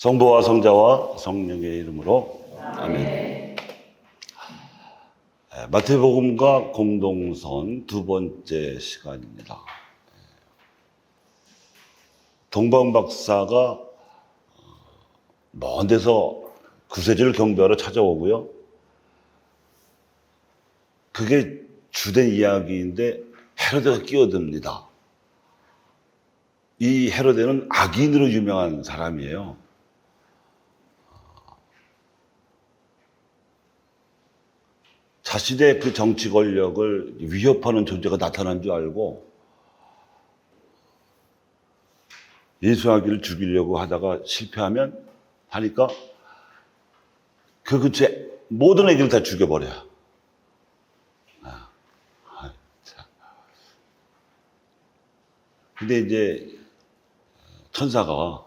성부와 성자와 성령의 이름으로 아멘. 마태복음과 공동선 두 번째 시간입니다. 동방 박사가 먼 데서 구세주를 경배하러 찾아오고요. 그게 주된 이야기인데 헤로데가 끼어듭니다. 이 헤로데는 악인으로 유명한 사람이에요. 자신의 그 정치 권력을 위협하는 존재가 나타난 줄 알고 예수아기를 죽이려고 하다가 실패하면 하니까 그 근처에 모든 애기를 다 죽여버려요. 근데 이제 천사가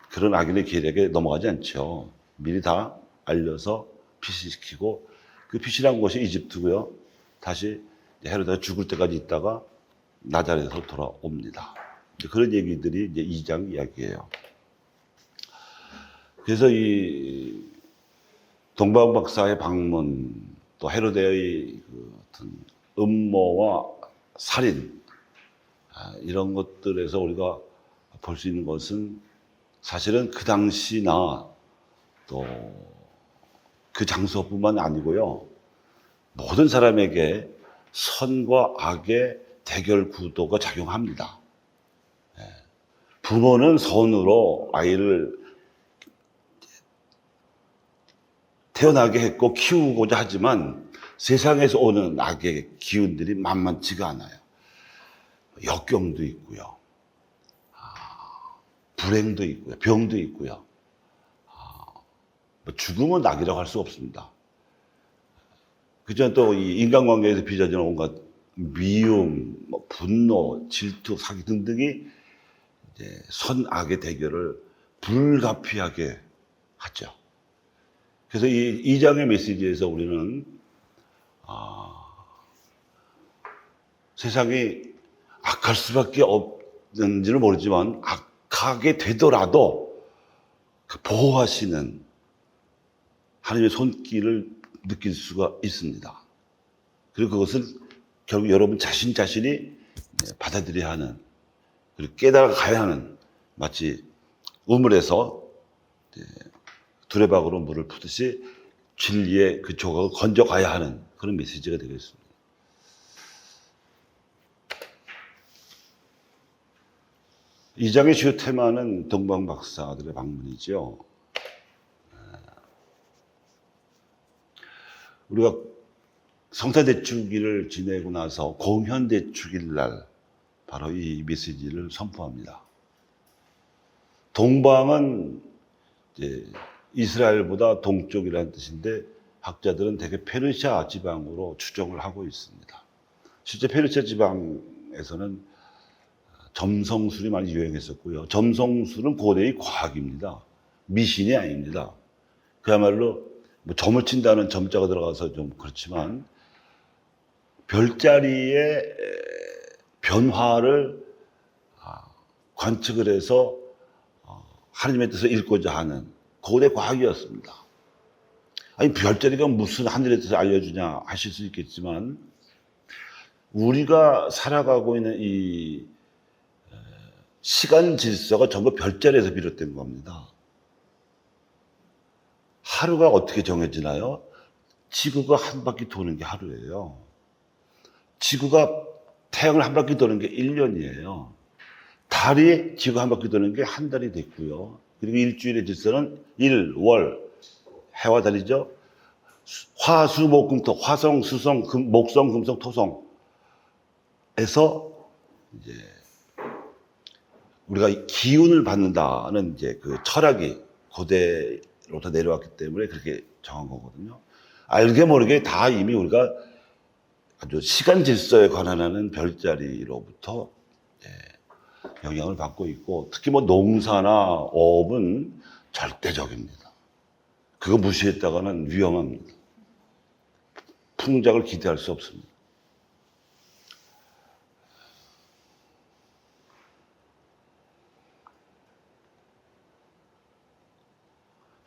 그런 악인의 계략에 넘어가지 않죠. 미리 다 알려서 피신시키고 그 피신한 곳이 이집트고요. 다시 헤로데가 죽을 때까지 있다가 나자렛에서 돌아옵니다. 그런 얘기들이 이제 2장 이야기예요. 그래서 이 동방 박사의 방문, 또 헤로데의 그 어떤 음모와 살인, 이런 것들에서 우리가 볼 수 있는 것은 사실은 그 당시나 또 그 장소뿐만 아니고요. 모든 사람에게 선과 악의 대결 구도가 작용합니다. 부모는 선으로 아이를 태어나게 했고 키우고자 하지만 세상에서 오는 악의 기운들이 만만치가 않아요. 역경도 있고요. 불행도 있고요. 병도 있고요. 죽음은 낙이라고 할 수 없습니다. 그죠? 또 이 인간관계에서 빚어지는 온갖 미움, 분노, 질투, 사기 등등이 이제 선악의 대결을 불가피하게 하죠. 그래서 이 2장의 메시지에서 우리는 세상이 악할 수밖에 없는지는 모르지만 악하게 되더라도 그 보호하시는 하나님의 손길을 느낄 수가 있습니다. 그리고 그것은 결국 여러분 자신이 받아들여야 하는, 그리고 깨달아가야 하는, 마치 우물에서 두레박으로 물을 푸듯이 진리의 그 조각을 건져가야 하는 그런 메시지가 되겠습니다. 이 장의 주요 테마는 동방 박사들의 방문이죠. 우리가 성사대축일을 지내고 나서 공현대축일 날 바로 이 메시지를 선포합니다. 동방은 이제 이스라엘보다 동쪽이라는 뜻인데 학자들은 대개 페르시아 지방으로 추정을 하고 있습니다. 실제 페르시아 지방에서는 점성술이 많이 유행했었고요. 점성술은 고대의 과학입니다. 미신이 아닙니다. 그야말로 점을 친다는 점자가 들어가서 좀 그렇지만 별자리의 변화를 관측을 해서 하나님의 뜻을 읽고자 하는 고대 과학이었습니다. 아니 별자리가 무슨 하늘의 뜻을 알려주냐 하실 수 있겠지만 우리가 살아가고 있는 이 시간 질서가 전부 별자리에서 비롯된 겁니다. 하루가 어떻게 정해지나요? 지구가 한 바퀴 도는 게 하루예요. 지구가 태양을 한 바퀴 도는 게 1년이에요. 달이 지구 한 바퀴 도는 게 한 달이 됐고요. 그리고 일주일의 질서는 일, 월, 해와 달이죠. 화, 수, 목, 금, 토, 화성, 수성, 목성, 금성, 토성에서 이제 우리가 기운을 받는다는 이제 그 철학이 고대로부터 내려왔기 때문에 그렇게 정한 거거든요. 알게 모르게 다 이미 우리가 아주 시간 질서에 관한하는 별자리로부터 영향을 받고 있고, 특히 농사나 어업은 절대적입니다. 그거 무시했다가는 위험합니다. 풍작을 기대할 수 없습니다.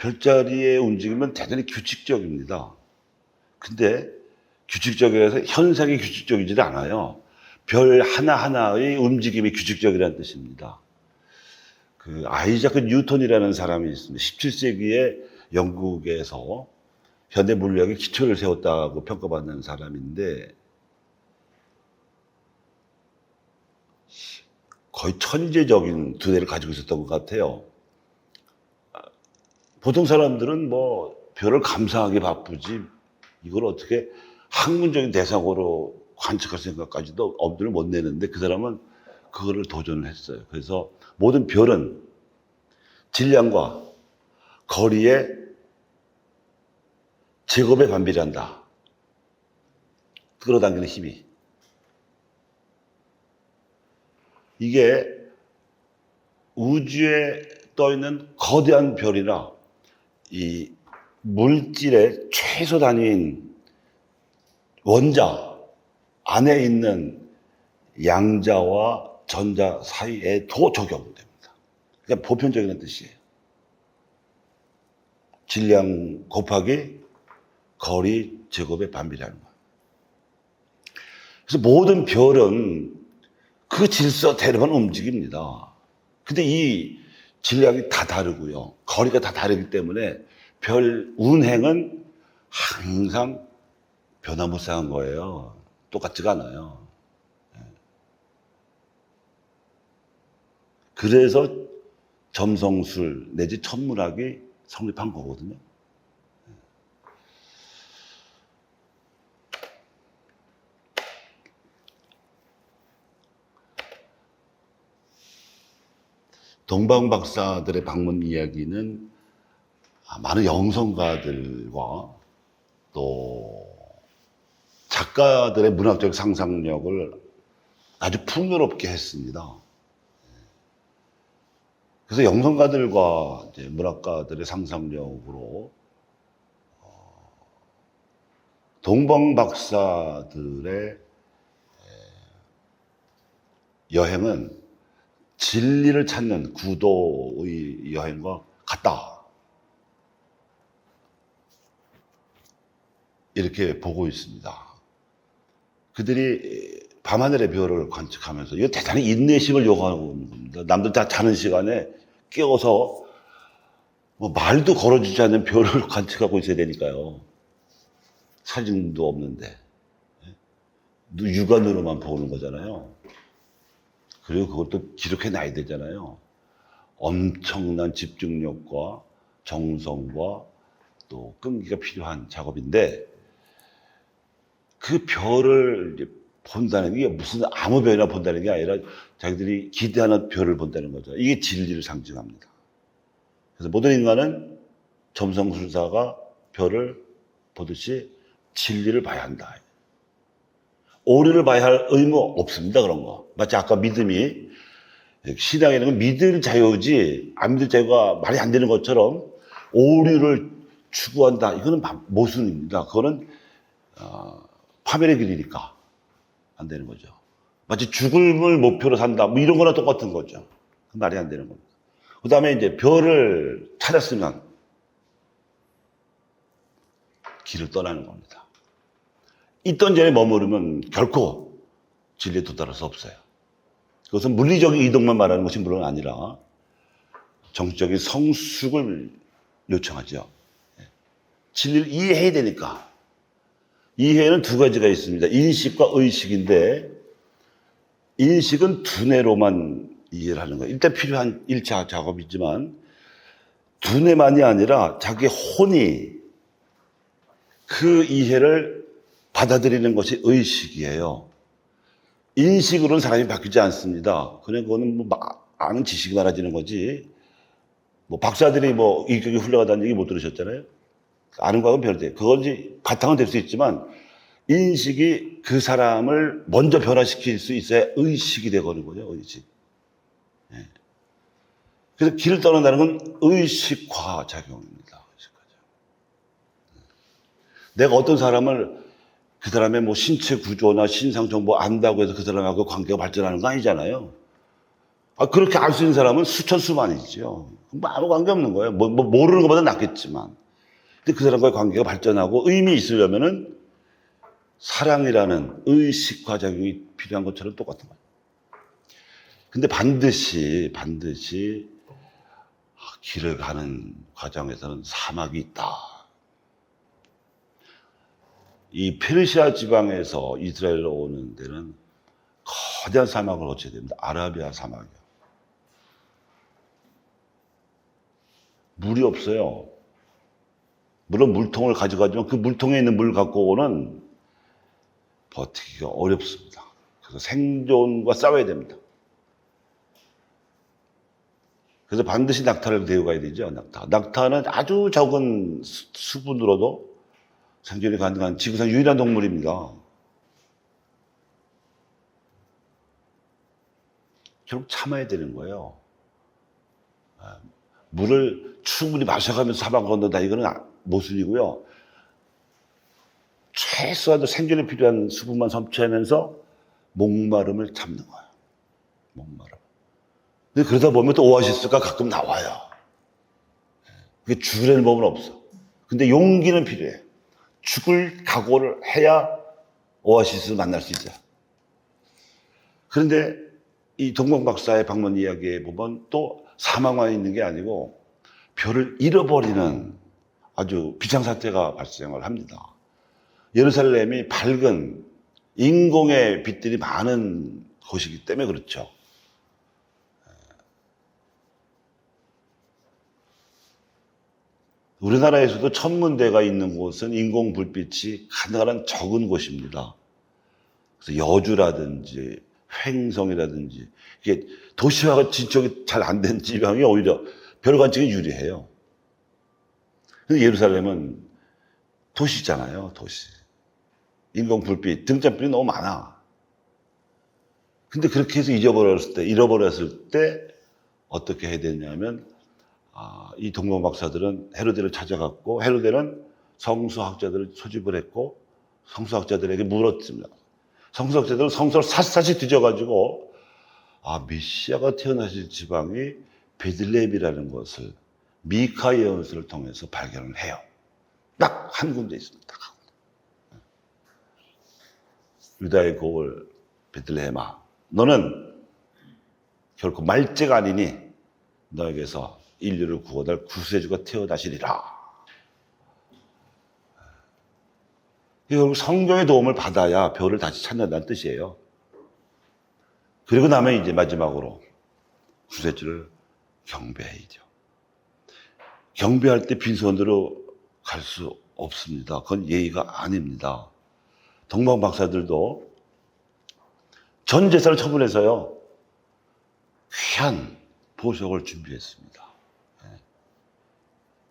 별자리의 움직임은 대단히 규칙적입니다. 근데 규칙적이라서 현상이 규칙적이지 않아요. 별 하나하나의 움직임이 규칙적이라는 뜻입니다. 그 아이자크 뉴턴이라는 사람이 있습니다. 17세기에 영국에서 현대 물리학의 기초를 세웠다고 평가받는 사람인데 거의 천재적인 두뇌를 가지고 있었던 것 같아요. 보통 사람들은 뭐 별을 감상하기 바쁘지 이걸 어떻게 학문적인 대상으로 관측할 생각까지도 엄두를 못 내는데 그 사람은 그거를 도전을 했어요. 그래서 모든 별은 질량과 거리의 제곱에 반비례한다. 끌어당기는 힘이. 이게 우주에 떠있는 거대한 별이나 이 물질의 최소 단위인 원자 안에 있는 양자와 전자 사이에도 적용됩니다. 그러니까 보편적인 뜻이에요. 질량 곱하기 거리 제곱에 반비례하는 거예요. 그래서 모든 별은 그 질서대로만 움직입니다. 근데 이 질량이 다 다르고요. 거리가 다 다르기 때문에 별 운행은 항상 변화무쌍한 거예요. 똑같지가 않아요. 그래서 점성술 내지 천문학이 성립한 거거든요. 동방 박사들의 방문 이야기는 많은 영성가들과 또 작가들의 문학적 상상력을 아주 풍요롭게 했습니다. 그래서 영성가들과 이제 문학가들의 상상력으로 동방 박사들의 여행은 진리를 찾는 구도의 여행과 같다. 이렇게 보고 있습니다. 그들이 밤하늘의 별을 관측하면서 이거 대단히 인내심을 요구하는 겁니다. 남들 다 자는 시간에 깨워서 뭐 말도 걸어주지 않는 별을 관측하고 있어야 되니까요. 사진도 없는데 육안으로만 보는 거잖아요. 그리고 그것도 기록해 놔야 되잖아요. 엄청난 집중력과 정성과 또 끈기가 필요한 작업인데 그 별을 이제 본다는 게 무슨 아무 별이나 본다는 게 아니라 자기들이 기대하는 별을 본다는 거죠. 이게 진리를 상징합니다. 그래서 모든 인간은 점성술사가 별을 보듯이 진리를 봐야 한다. 오류를 봐야 할 의무 없습니다. 그런 거. 마치 아까 믿음이 신앙에는 믿을 자유지 안 믿을 자유가 말이 안 되는 것처럼 오류를 추구한다. 이거는 모순입니다. 그거는 파멸의 길이니까 안 되는 거죠. 마치 죽음을 목표로 산다. 뭐 이런 거나 똑같은 거죠. 말이 안 되는 겁니다. 그 다음에 이제 별을 찾았으면 길을 떠나는 겁니다. 있던 자리에 머무르면 결코 진리에 도달할 수 없어요. 그것은 물리적인 이동만 말하는 것이 물론 아니라 정치적인 성숙을 요청하죠. 진리를 이해해야 되니까. 이해는 두 가지가 있습니다. 인식과 의식인데 인식은 두뇌로만 이해를 하는 거예요. 일단 필요한 1차 작업이지만 두뇌만이 아니라 자기 혼이 그 이해를 받아들이는 것이 의식이에요. 인식으로는 사람이 바뀌지 않습니다. 그냥 그거는 뭐 아는 지식이 많아지는 거지. 뭐 박사들이 뭐 인격이 훌륭하다는 얘기 못 들으셨잖아요. 아는 과학은 별대. 그건지 바탕은 될 수 있지만 인식이 그 사람을 먼저 변화시킬 수 있어야 의식이 되거는 거죠. 의식. 예. 그래서 길을 떠난다는 건 의식화 작용입니다. 의식화 작용. 내가 어떤 사람을 그 사람의 뭐 신체 구조나 신상 정보 안다고 해서 그 사람하고 관계가 발전하는 거 아니잖아요. 그렇게 알 수 있는 사람은 수천 수만이죠. 아무 관계 없는 거예요. 모르는 것보다 낫겠지만. 근데 그 사람과의 관계가 발전하고 의미 있으려면은 사랑이라는 의식과 작용이 필요한 것처럼 똑같은 거예요. 근데 반드시 길을 가는 과정에서는 사막이 있다. 이 페르시아 지방에서 이스라엘로 오는 데는 거대한 사막을 거쳐야 됩니다. 아라비아 사막이요. 물이 없어요. 물론 물통을 가져가지만 그 물통에 있는 물 갖고는 버티기가 어렵습니다. 그래서 생존과 싸워야 됩니다. 그래서 반드시 낙타를 데리고 가야 되죠. 낙타는 아주 적은 수분으로도 생존이 가능한 지구상 유일한 동물입니다. 결국 참아야 되는 거예요. 물을 충분히 마셔가면서 사막 건너다 이거는 모순이고요. 최소한도 생존에 필요한 수분만 섭취하면서 목마름을 참는 거예요. 목마름. 근데 그러다 보면 또 오아시스가 가끔 나와요. 그게 죽으려는 법은 없어. 근데 용기는 필요해. 죽을 각오를 해야 오아시스를 만날 수 있어요. 그런데 이 동방박사의 방문 이야기에 보면 또 사망하에 있는 게 아니고 별을 잃어버리는 아주 비상사태가 발생을 합니다. 예루살렘이 밝은 인공의 빛들이 많은 곳이기 때문에 그렇죠. 우리나라에서도 천문대가 있는 곳은 인공 불빛이 가능한 적은 곳입니다. 그래서 여주라든지 횡성이라든지 이게 도시화가 진척이 잘 안 된 지방이 오히려 별 관측에 유리해요. 근데 예루살렘은 도시잖아요, 도시. 인공 불빛, 등잔불이 너무 많아. 근데 그렇게 해서 잃어버렸을 때 어떻게 해야 되냐면 이 동방박사들은 헤로데를 찾아갔고 헤로데는 성서학자들을 소집을 했고 성서학자들에게 물었습니다. 성서학자들은 성서를 샅샅이 뒤져가지고 메시아가 태어나실 지방이 베들레헴이라는 것을 미카 예언서를 통해서 발견을 해요. 딱 한 군데 있습니다. 딱 한 군데. 유다의 고을 베들레헴아, 너는 결코 말제가 아니니 너에게서 인류를 구원할 구세주가 태어나시리라. 결국 성경의 도움을 받아야 별을 다시 찾는다는 뜻이에요. 그리고 나면 이제 마지막으로 구세주를 경배해야죠. 경배할 때 빈손으로 갈 수 없습니다. 그건 예의가 아닙니다. 동방박사들도 전 재산을 처분해서요, 귀한 보석을 준비했습니다.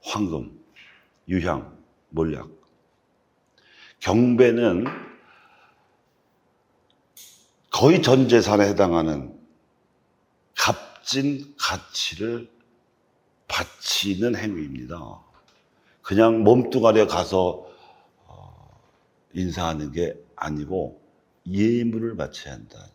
황금, 유향, 몰약. 경배는 거의 전 재산에 해당하는 값진 가치를 바치는 행위입니다. 그냥 몸뚱아리에 가서 인사하는 게 아니고 예물을 바쳐야 한다.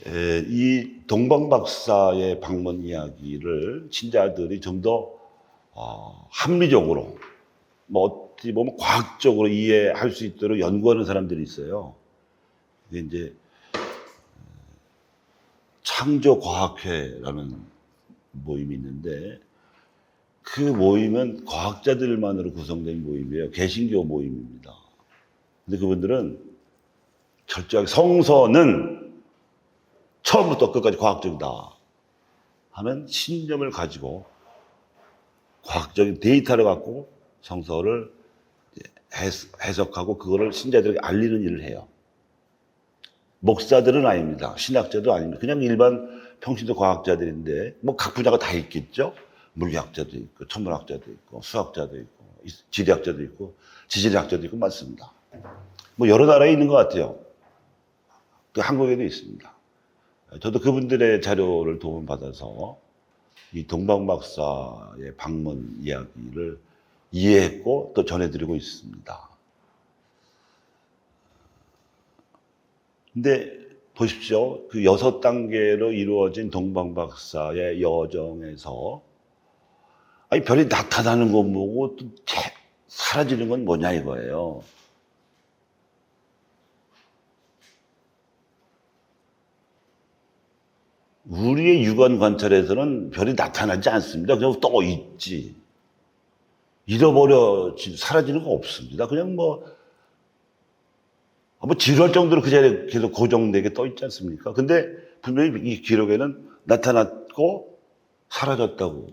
이 동방박사의 방문 이야기를 신자들이 좀 더 합리적으로, 어찌 보면 과학적으로 이해할 수 있도록 연구하는 사람들이 있어요. 이게 이제 창조과학회라는 모임이 있는데 그 모임은 과학자들만으로 구성된 모임이에요. 개신교 모임입니다. 근데 그분들은 철저하게 성서는 처음부터 끝까지 과학적이다 하는 신념을 가지고 과학적인 데이터를 갖고 성서를 해석하고 그거를 신자들에게 알리는 일을 해요. 목사들은 아닙니다. 신학자도 아닙니다. 그냥 일반 평신도 과학자들인데 각 분야가 다 있겠죠. 물리학자도 있고 천문학자도 있고 수학자도 있고 지리학자도 있고 지질학자도 있고 많습니다. 여러 나라에 있는 것 같아요. 또 한국에도 있습니다. 저도 그분들의 자료를 도움받아서 이 동방박사의 방문 이야기를 이해했고 또 전해드리고 있습니다. 근데 보십시오. 그 6단계로 이루어진 동방박사의 여정에서 아니 별이 나타나는 건 뭐고 또 사라지는 건 뭐냐 이거예요. 우리의 육안 관찰에서는 별이 나타나지 않습니다. 그냥 떠 있지. 잃어버려 사라지는 거 없습니다. 그냥 뭐 지루할 정도로 그 자리에 계속 고정되게 떠 있지 않습니까? 근데 분명히 이 기록에는 나타났고 사라졌다고.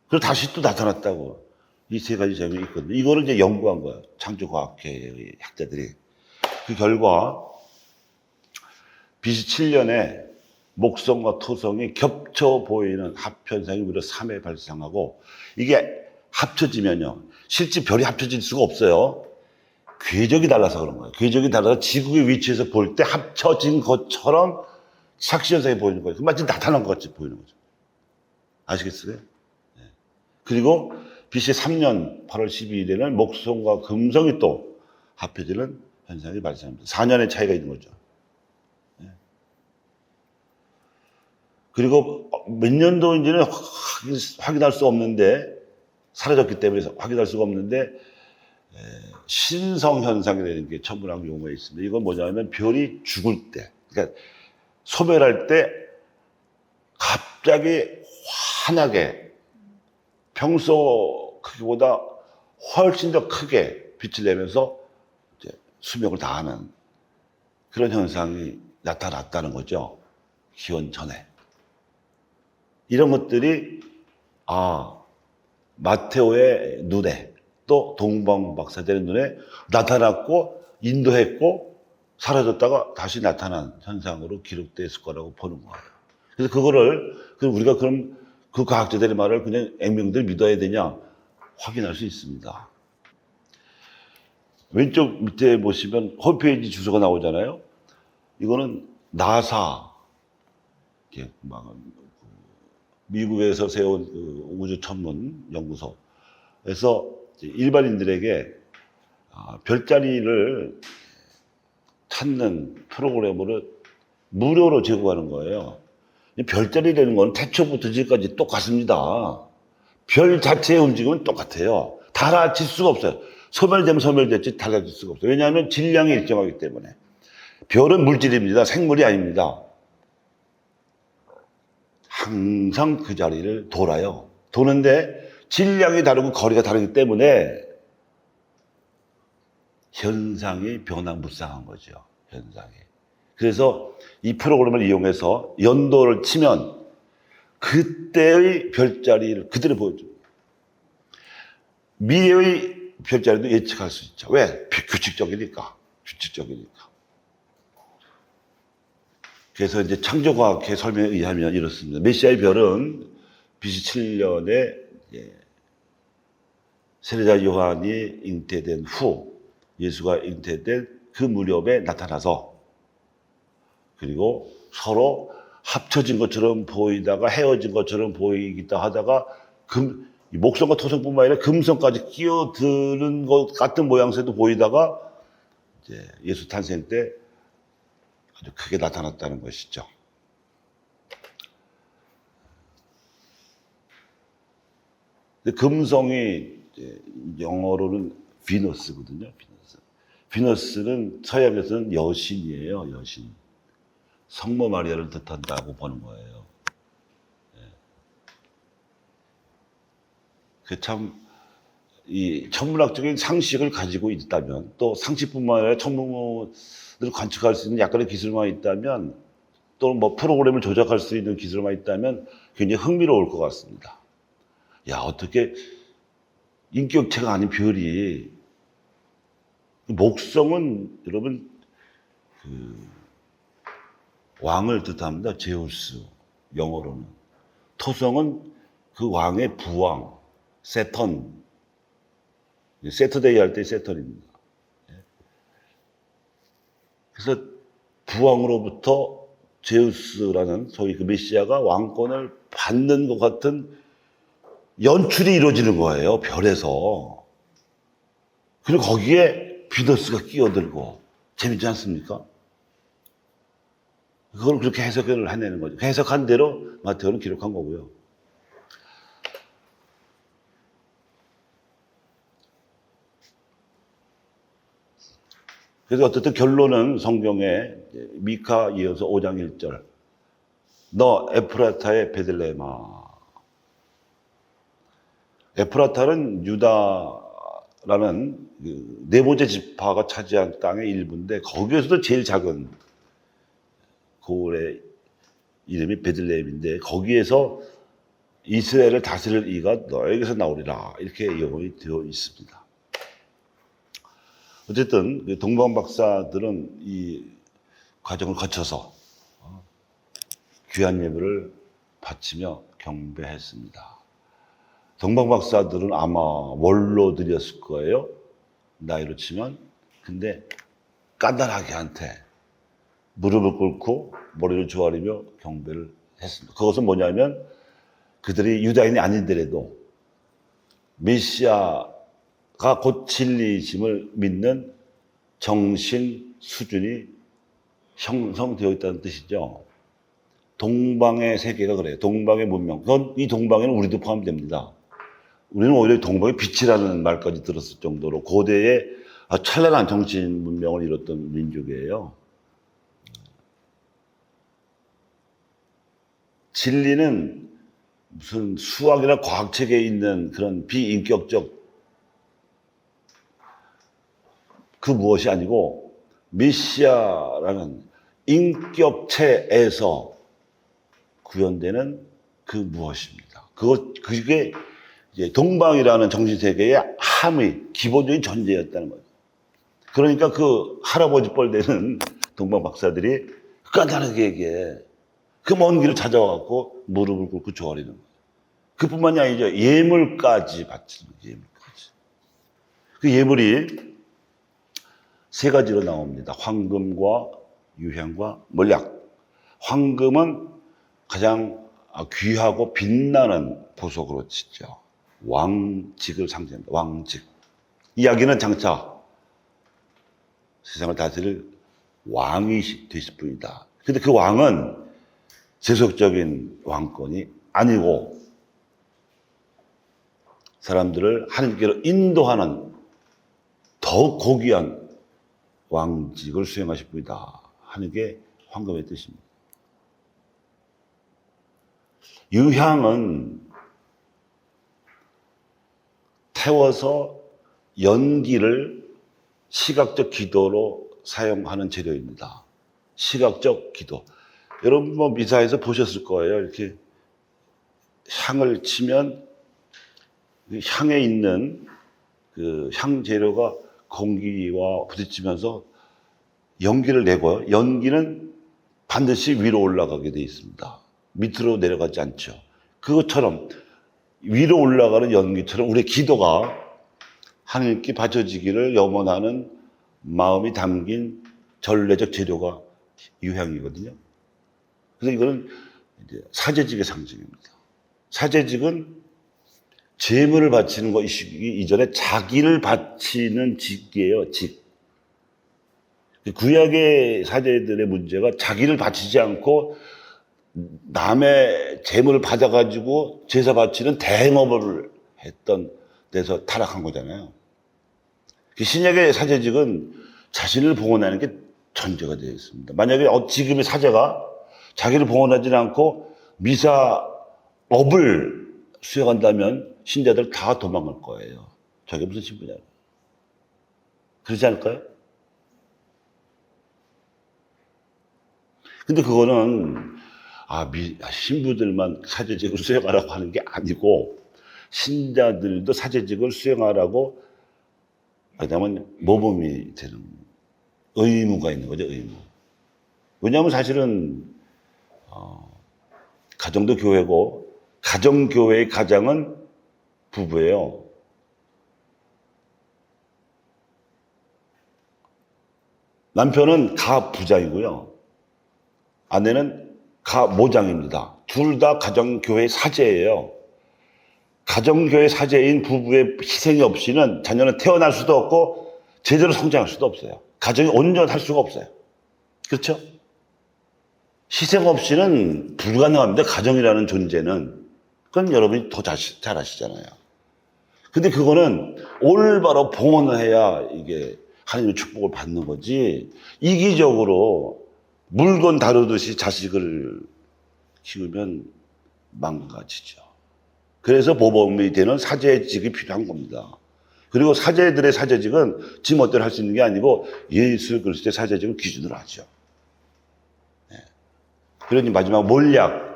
그리고 다시 또 나타났다고. 이 세 가지 점이 있거든요. 이거를 이제 연구한 거예요. 창조과학회의 학자들이. 그 결과 BC 7년에 목성과 토성이 겹쳐 보이는 합현상이 무려 3회 발생하고 이게 합쳐지면요. 실제 별이 합쳐질 수가 없어요. 궤적이 달라서 그런 거예요. 궤적이 달라서 지구의 위치에서 볼 때 합쳐진 것처럼 삭시현상이 보이는 거예요. 마치 나타난 것 같이 보이는 거죠. 아시겠어요? 네. 그리고 BC 3년 8월 12일에는 목성과 금성이 또 합해지는 현상이 발생합니다. 4년의 차이가 있는 거죠. 네. 그리고 몇 년도인지는 확인할 수 없는데 사라졌기 때문에 확인할 수가 없는데 신성현상이라는 게 천문학 용어에 있습니다. 이건 뭐냐면 별이 죽을 때, 그러니까 소멸할 때 갑자기 환하게 평소 크기보다 훨씬 더 크게 빛을 내면서 이제 수명을 다하는 그런 현상이 나타났다는 거죠. 기원 전에. 이런 것들이 마테오의 눈에 또 동방박사들의 눈에 나타났고 인도했고 사라졌다가 다시 나타난 현상으로 기록되었을 거라고 보는 거예요. 그래서 그거를 우리가 그럼 그 과학자들의 말을 그냥 액면들 믿어야 되냐 확인할 수 있습니다. 왼쪽 밑에 보시면 홈페이지 주소가 나오잖아요. 이거는 나사 미국에서 세운 그 우주천문연구소에서 일반인들에게 별자리를 찾는 프로그램으로 무료로 제공하는 거예요. 별자리라는 건 태초부터 지금까지 똑같습니다. 별 자체의 움직임은 똑같아요. 달라질 수가 없어요. 소멸되면 소멸됐지 달라질 수가 없어요. 왜냐하면 질량이 일정하기 때문에. 별은 물질입니다. 생물이 아닙니다. 항상 그 자리를 돌아요. 도는데 질량이 다르고 거리가 다르기 때문에 현상이 변화무쌍한 거죠. 현상이. 그래서 이 프로그램을 이용해서 연도를 치면 그때의 별자리를 그대로 보여줍니다. 미래의 별자리도 예측할 수 있죠. 왜? 규칙적이니까. 규칙적이니까. 그래서 이제 창조과학의 설명에 의하면 이렇습니다. 메시아의 별은 BC 7년에 세례자 요한이 잉태된 후 예수가 잉태된 그 무렵에 나타나서 그리고 서로 합쳐진 것처럼 보이다가 헤어진 것처럼 보이기도 하다가 목성과 토성뿐만 아니라 금성까지 끼어드는 것 같은 모양새도 보이다가 이제 예수 탄생 때 아주 크게 나타났다는 것이죠. 금성이 영어로는 비너스거든요. 비너스는 서양에서는 여신이에요. 여신. 성모 마리아를 뜻한다고 보는 거예요. 그 참 이 천문학적인 상식을 가지고 있다면 또 상식뿐만 아니라 천문을 관측할 수 있는 약간의 기술만 있다면 또 뭐 프로그램을 조작할 수 있는 기술만 있다면 굉장히 흥미로울 것 같습니다. 야, 어떻게 인격체가 아닌 별이 목성은 여러분 왕을 뜻합니다. 제우스 영어로는. 토성은 그 왕의 부왕 세턴. 세터데이 할 때 세턴입니다. 그래서 부왕으로부터 제우스라는 소위 그 메시아가 왕권을 받는 것 같은 연출이 이루어지는 거예요. 별에서. 그리고 거기에 비너스가 끼어들고 재밌지 않습니까? 그걸 그렇게 해석을 해내는 거죠. 해석한 대로 마테오는 기록한 거고요. 그래서 어쨌든 결론은 성경에 미카 이어서 5장 1절. 너 에프라타의 베들레헴아. 에프라타는 유다라는 네 번째 지파가 차지한 땅의 일부인데 거기에서도 제일 작은 고을의 이름이 베들레헴인데 거기에서 이스라엘을 다스릴 이가 너에게서 나오리라 이렇게 예언이 되어 있습니다. 어쨌든 동방 박사들은 이 과정을 거쳐서 귀한 예물을 바치며 경배했습니다. 동방 박사들은 아마 원로들이었을 거예요. 나이로 치면. 근데 까다하게 한테 무릎을 꿇고 머리를 조아리며 경배를 했습니다. 그것은 뭐냐면 그들이 유다인이 아닌데라도 메시아가 곧 진리심을 믿는 정신 수준이 형성되어 있다는 뜻이죠. 동방의 세계가 그래요. 동방의 문명. 그건 이 동방에는 우리도 포함됩니다. 우리는 오히려 동방의 빛이라는 말까지 들었을 정도로 고대의 찬란한 정신 문명을 이뤘던 민족이에요. 진리는 무슨 수학이나 과학책에 있는 그런 비인격적 그 무엇이 아니고 메시아라는 인격체에서 구현되는 그 무엇입니다. 그게 이제 동방이라는 정신세계의 함의 기본적인 존재였다는 거죠. 그러니까 그 할아버지 뻘 되는 동방 박사들이 간단하게 얘기해. 그 먼 길을 찾아와갖고 무릎을 꿇고 조아리는 거예요. 그뿐만이 아니죠. 예물까지 바치는 거예요. 예물까지. 그 예물이 세 가지로 나옵니다. 황금과 유향과 몰약. 황금은 가장 귀하고 빛나는 보석으로 치죠. 왕직을 상징합니다. 왕직. 이야기는 장차 세상을 다스릴 왕이 되실 분이다. 근데 그 왕은 세속적인 왕권이 아니고 사람들을 하나님께로 인도하는 더욱 고귀한 왕직을 수행하실 분이다 하는 게 황금의 뜻입니다. 유향은 태워서 연기를 시각적 기도로 사용하는 재료입니다. 시각적 기도. 여러분 뭐 미사에서 보셨을 거예요. 이렇게 향을 치면 향에 있는 그 향 재료가 공기와 부딪히면서 연기를 내고요. 연기는 반드시 위로 올라가게 되어 있습니다. 밑으로 내려가지 않죠. 그것처럼 위로 올라가는 연기처럼 우리의 기도가 하나님께 바쳐지기를 염원하는 마음이 담긴 전례적 재료가 유향이거든요. 그래서 이거는 이제 사제직의 상징입니다. 사제직은 재물을 바치는 것 이전에 자기를 바치는 직이에요, 직. 구약의 사제들의 문제가 자기를 바치지 않고 남의 재물을 받아가지고 제사 바치는 대행업을 했던 데서 타락한 거잖아요. 신약의 사제직은 자신을 봉헌하는 게 전제가 되어 있습니다. 만약에 지금의 사제가 자기를 봉헌하지 않고 미사업을 수행한다면 신자들 다 도망갈 거예요. 저게 무슨 신부냐. 그러지 않을까요? 근데 그거는 신부들만 사제직을 수행하라고 하는 게 아니고 신자들도 사제직을 수행하라고 왜냐하면 모범이 되는 의무가 있는 거죠. 의무. 왜냐하면 사실은 가정도 교회고 가정교회의 가장은 부부예요. 남편은 가부장이고요. 아내는 가모장입니다. 둘 다 가정교회 사제예요. 가정교회 사제인 부부의 희생이 없이는 자녀는 태어날 수도 없고 제대로 성장할 수도 없어요. 가정이 온전할 수가 없어요. 그렇죠? 희생 없이는 불가능합니다. 가정이라는 존재는. 그건 여러분이 더 잘 아시잖아요. 근데 그거는 올바로 봉헌을 해야 이게 하나님의 축복을 받는 거지, 이기적으로 물건 다루듯이 자식을 키우면 망가지죠. 그래서 모범이 되는 사제직이 필요한 겁니다. 그리고 사제들의 사제직은 지 멋대로 할 수 있는 게 아니고 예수 그리스도의 사제직을 기준으로 하죠. 그러니 마지막 몰약.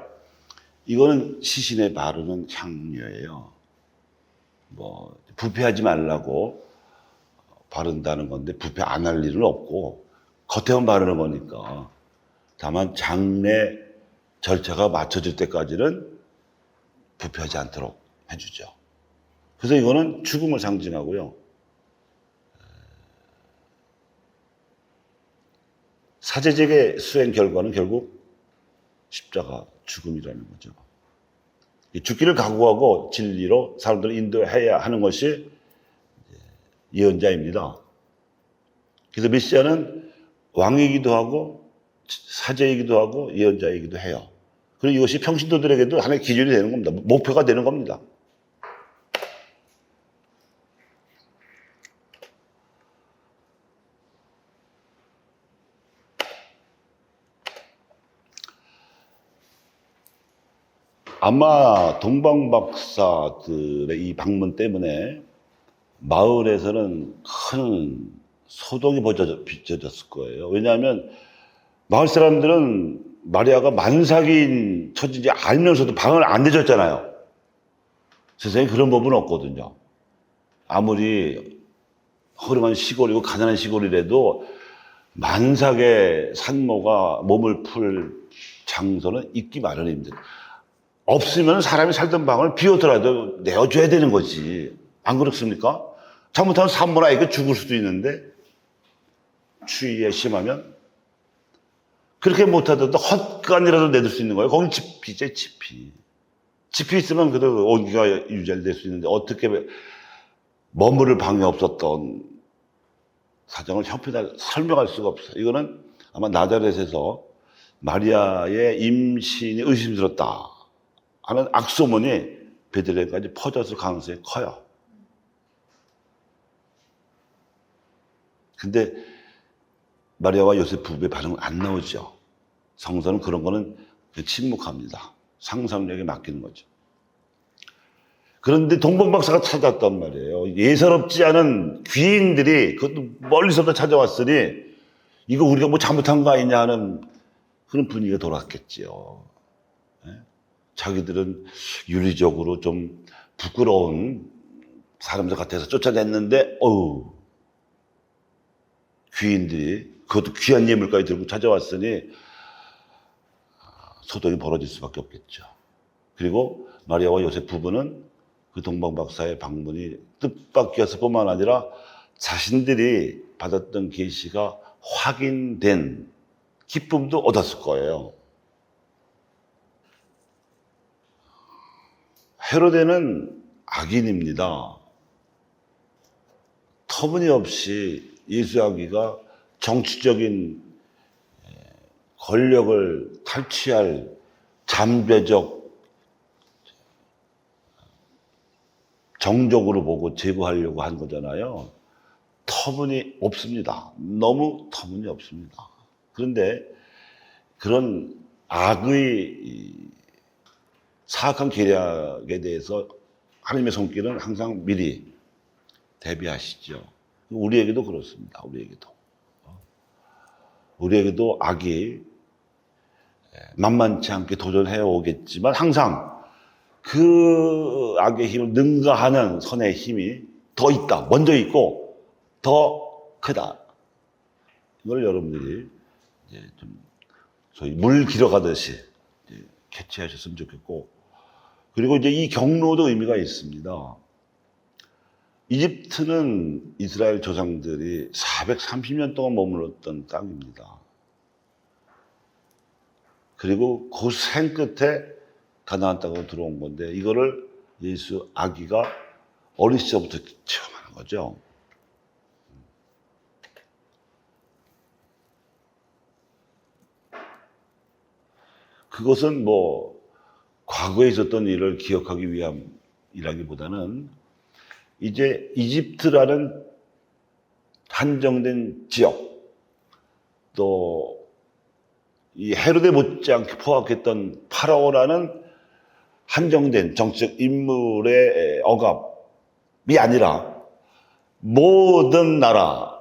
이거는 시신에 바르는 향료예요. 뭐 부패하지 말라고 바른다는 건데 부패 안 할 일은 없고 겉에만 바르는 거니까. 다만 장례 절차가 맞춰질 때까지는 부패하지 않도록 해주죠. 그래서 이거는 죽음을 상징하고요. 사제직의 수행 결과는 결국 십자가 죽음이라는 거죠. 죽기를 각오하고 진리로 사람들을 인도해야 하는 것이 예언자입니다. 그래서 메시아는 왕이기도 하고 사제이기도 하고 예언자이기도 해요. 그리고 이것이 평신도들에게도 하나의 기준이 되는 겁니다. 목표가 되는 겁니다. 아마 동방박사들의 이 방문 때문에 마을에서는 큰 소동이 빚어졌을 거예요. 왜냐하면 마을 사람들은 마리아가 만삭인 처지인지 알면서도 방을 안 내줬잖아요. 세상에 그런 법은 없거든요. 아무리 허름한 시골이고 가난한 시골이라도 만삭의 산모가 몸을 풀 장소는 있기 마련입니다. 없으면 사람이 살던 방을 비우더라도 내어줘야 되는 거지. 안 그렇습니까? 잘못하면 산모라니까 죽을 수도 있는데, 추위에 심하면. 그렇게 못하더라도 헛간이라도 내둘 수 있는 거예요. 거긴 집이죠, 집이. 집이 있으면 그래도 온기가 유지될 수 있는데, 어떻게 머무를 방이 없었던 사정을 형편을 설명할 수가 없어요. 이거는 아마 나자렛에서 마리아의 임신이 의심스럽다 하는 악소문이 베들레헴까지 퍼졌을 가능성이 커요. 근데 마리아와 요셉 부부의 반응은 안 나오죠. 성서는 그런 거는 침묵합니다. 상상력에 맡기는 거죠. 그런데 동방박사가 찾아왔단 말이에요. 예사롭지 않은 귀인들이 그것도 멀리서부터 찾아왔으니 이거 우리가 뭐 잘못한 거 아니냐 하는 그런 분위기가 돌았겠지요. 자기들은 윤리적으로 좀 부끄러운 사람들 같아서 쫓아냈는데, 귀인들이 그것도 귀한 예물까지 들고 찾아왔으니 소동이 벌어질 수밖에 없겠죠. 그리고 마리아와 요셉 부부는 그 동방박사의 방문이 뜻밖이었을 뿐만 아니라 자신들이 받았던 계시가 확인된 기쁨도 얻었을 거예요. 헤로데는 악인입니다. 터무니없이 예수 아기가 정치적인 권력을 탈취할 잠재적 정적으로 보고 제거하려고 한 거잖아요. 터무니없습니다. 너무 터무니없습니다. 그런데 그런 악의 사악한 계략에 대해서 하나님의 손길은 항상 미리 대비하시죠. 우리에게도 그렇습니다. 우리에게도 악이 만만치 않게 도전해 오겠지만 항상 그 악의 힘을 능가하는 선의 힘이 더 있다. 먼저 있고 더 크다. 이걸 여러분들이 이제 좀 소위 물 길어가듯이 캐치하셨으면 좋겠고, 그리고 이제 이 경로도 의미가 있습니다. 이집트는 이스라엘 조상들이 430년 동안 머물렀던 땅입니다. 그리고 고생 끝에 가나안 땅으로 들어온 건데, 이거를 예수 아기가 어린 시절부터 체험하는 거죠. 그것은 뭐 과거에 있었던 일을 기억하기 위함이라기보다는 이제 이집트라는 한정된 지역, 또 이 헤로데 못지않게 포악했던 파라오라는 한정된 정치적 인물의 억압이 아니라 모든 나라,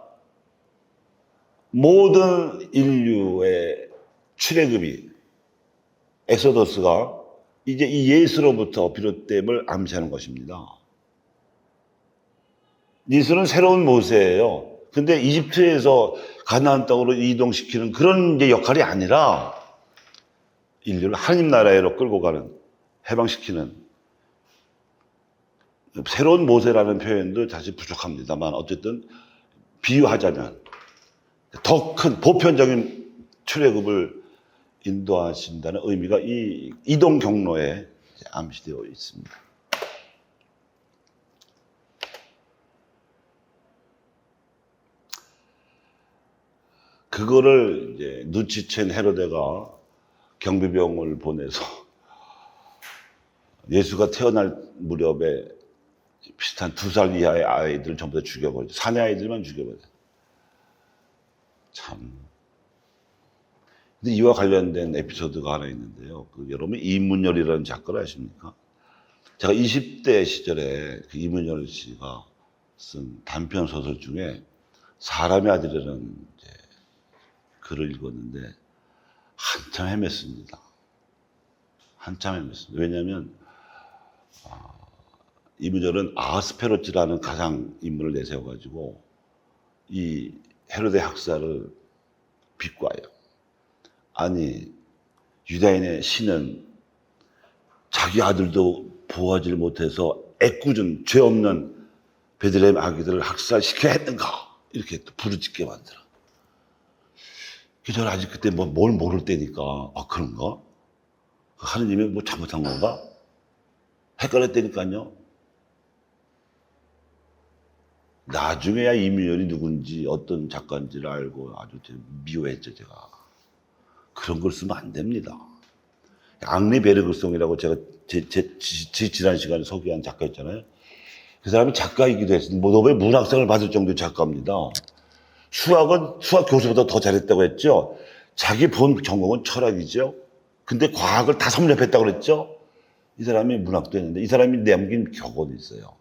모든 인류의 출애굽이, 엑소더스가 이제 이 예수로부터 비롯됨을 암시하는 것입니다. 예수는 새로운 모세예요. 근데 이집트에서 가나안 땅으로 이동시키는 그런 이제 역할이 아니라 인류를 하나님 나라로 끌고 가는, 해방시키는 새로운 모세라는 표현도 사실 부족합니다만 어쨌든 비유하자면 더 큰 보편적인 출애굽을 인도하신다는 의미가 이 이동 경로에 암시되어 있습니다. 그거를 이제 눈치챈 헤로데가 경비병을 보내서 예수가 태어날 무렵에 비슷한 2살 이하의 아이들 전부 다 죽여버렸죠. 사내 아이들만 죽여버렸어요. 참. 근데 이와 관련된 에피소드가 하나 있는데요. 여러분 이문열이라는 작가를 아십니까? 제가 20대 시절에 그 이문열 씨가 쓴 단편 소설 중에 사람의 아들이라는 글을 읽었는데 한참 헤맸습니다. 한참 헤맸습니다. 왜냐하면 이문열은 아하스페로스라는 가상 인물을 내세워가지고 이 헤로데 학살을 비꼬아요. 아니 유다인의 신은 자기 아들도 보호하지 못해서 애꿎은 죄 없는 베들레헴 아기들을 학살시켜야 했는가 이렇게 또 부르짖게 만들어. 저는 아직 그때 뭘 모를 때니까 그런가? 하느님이 뭐 잘못한 건가? 헷갈렸다니까요. 나중에야 이문열이 누군지 어떤 작가인지를 알고 아주 미워했죠 제가. 그런 걸 쓰면 안 됩니다. 앙리 베르그송이라고 제가 지난 시간에 소개한 작가 있잖아요. 그 사람이 작가이기도 했어요. 노벨 문학상을 받을 정도의 작가입니다. 수학 교수보다 더 잘했다고 했죠. 자기 본 전공은 철학이죠. 근데 과학을 다 섭렵했다고 그랬죠. 이 사람이 문학도 했는데 이 사람이 남긴 격언이 있어요.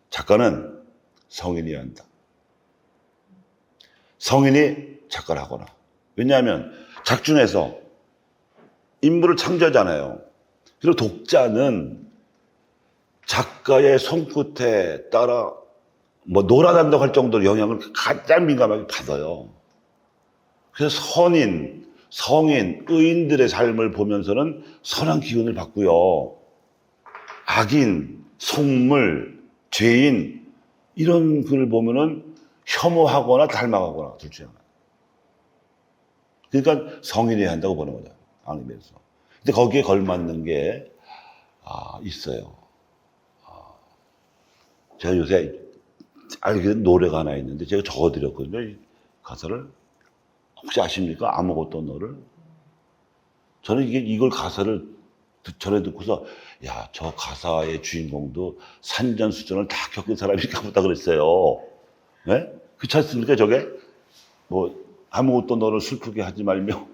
작가는 성인이 한다. 성인이 작가를 하거나. 왜냐하면 작중에서 인물을 창조하잖아요. 그리고 독자는 작가의 손끝에 따라 놀아난다고 할 정도로 영향을 가장 민감하게 받아요. 그래서 선인, 성인, 의인들의 삶을 보면서는 선한 기운을 받고요. 악인, 속물, 죄인 이런 글을 보면은 혐오하거나 닮아가거나 둘 중에 하나. 그러니까 성인이 한다고 보는 거죠. 앙리베르송. 근데 거기에 걸맞는 게 있어요. 제가 요새 알기는 노래가 하나 있는데 제가 적어드렸거든요. 이 가사를. 혹시 아십니까? 아무것도 너를. 저는 이걸 가사를 전에 듣고서 야, 저 가사의 주인공도 산전수전을 다 겪은 사람인가 보다 그랬어요. 네? 그렇지 않습니까? 저게 아무것도 너를 슬프게 하지 말며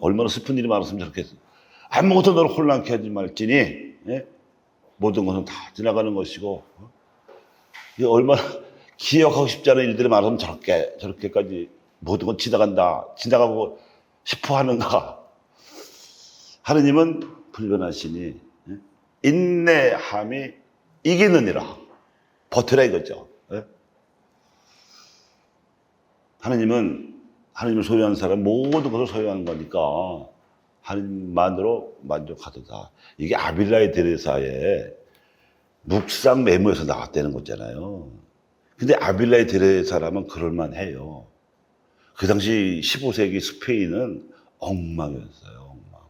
얼마나 슬픈 일이 많았으면 좋겠어. 아무것도 너를 혼란케 하지 말지니 네? 모든 것은 다 지나가는 것이고 이게 얼마나 기억하고 싶지 않은 일들이 많으면 저렇게까지 모든 건 지나가고 싶어 하는가. 하느님은 불변하시니 인내함이 이기느니라. 버텨라 이거죠. 하느님을 소유하는 사람 모든 것을 소유하는 거니까 하느님만으로 만족하도다. 이게 아빌라의 데레사의 묵상 메모에서 나왔다는 거잖아요. 근데 아빌라의 데레사라면 그럴만해요. 그 당시 15세기 스페인은 엉망이었어요. 엉망.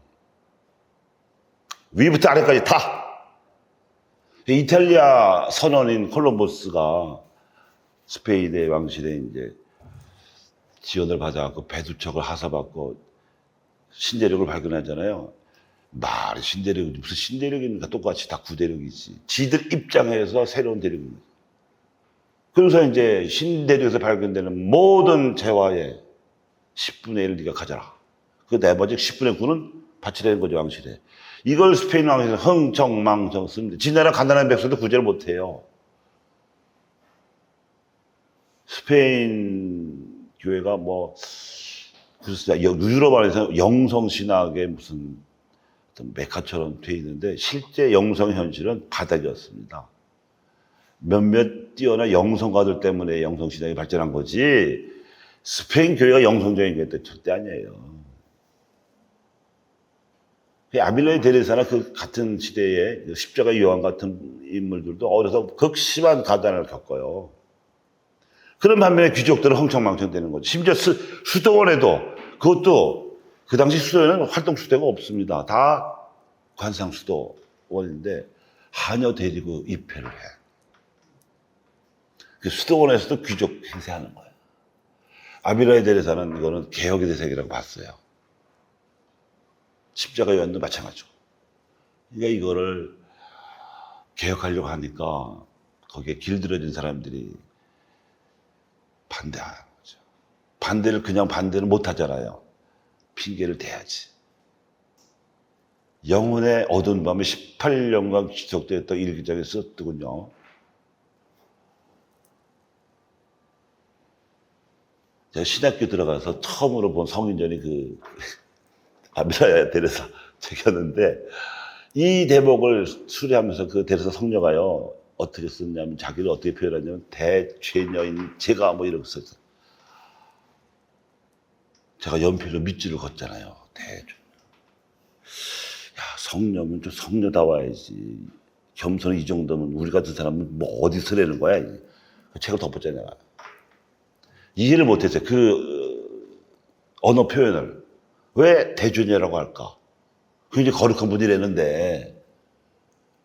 위부터 아래까지 다. 이탈리아 선원인 콜럼버스가 스페인의 왕실에 이제 지원을 받아갖고 배두척을 하사받고 신대륙을 발견하잖아요. 말이 신대륙이 무슨 신대륙입니까? 똑같이 다 구대륙이지. 지들 입장에서 새로운 대륙입니다. 그래서 이제 신대륙에서 발견되는 모든 재화의 10분의 1을 네가 가져라. 그 나머지 10분의 9는 바치라는 거죠, 왕실에. 이걸 스페인 왕실은 흥청망청 씁니다. 지나라 가난한 백성도 구제를 못해요. 스페인 교회가 뭐, 글쎄, 유럽 안에서 영성신학의 무슨 어떤 메카처럼 돼 있는데, 실제 영성 현실은 바닥이었습니다. 몇몇 뛰어난 영성가들 때문에 영성신학이 발전한 거지, 스페인 교회가 영성적인 게 절대 아니에요. 아빌라의 데레사나 그 같은 시대에 십자가 요한 같은 인물들도 어려서 극심한 가난을 겪어요. 그런 반면에 귀족들은 흥청망청 되는 거죠. 심지어 수도원에도 그것도 그 당시 수도원에는 활동 수도가 없습니다. 다 관상 수도원인데 하녀 데리고 입회를 해. 그 수도원에서도 귀족 행세하는 거예요. 아빌라의 데레사는 이거는 개혁의 대색이라고 봤어요. 십자가 요한도 마찬가지고. 그러니까 이거를 개혁하려고 하니까 거기에 길들여진 사람들이 반대하는 거죠. 반대를 그냥 반대를 못 하잖아요. 핑계를 대야지. 영혼의 어두운 밤에 18년간 지속되었던 일기장에 썼더군요. 제가 신학교 들어가서 처음으로 본 성인전이 그 아빌라야 데레사 책이었는데, 이 대목을 수리하면서 그 데레사 성녀가요 어떻게 썼냐면, 자기를 어떻게 표현하냐면 대죄녀인 제가 뭐 이렇게 썼어요. 제가 연필로 밑줄을 걷잖아요. 대죄녀. 야, 성녀면 좀 성녀다워야지. 겸손이 이 정도면 우리 같은 사람은 뭐 어디서 내는 거야. 그 책을 덮었잖아요. 이해를 못했어요. 그 언어 표현을. 왜 대죄녀라고 할까? 굉장히 거룩한 분이라는데,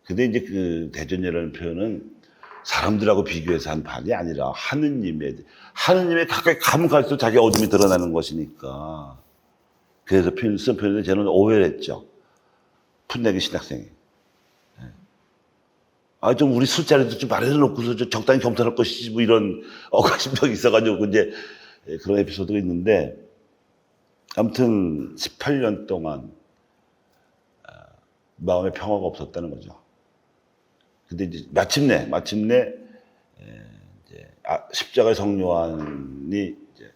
근데 이제 그 대죄녀라는 표현은 사람들하고 비교해서 한 말이 아니라 하느님의 가까이 가면 갈수록 자기 어둠이 드러나는 것이니까. 그래서 쓴 표현을 저는 오해를 했죠. 풋내기 신학생이. 좀 우리 술자리도 좀 마련해놓고서 적당히 겸손할 것이지, 뭐 이런 억하심정이 있어가지고 이제 그런 에피소드가 있는데, 아무튼 18년 동안 마음에 평화가 없었다는 거죠. 근데 이제 마침내 이제 십자가의 성요한이 이제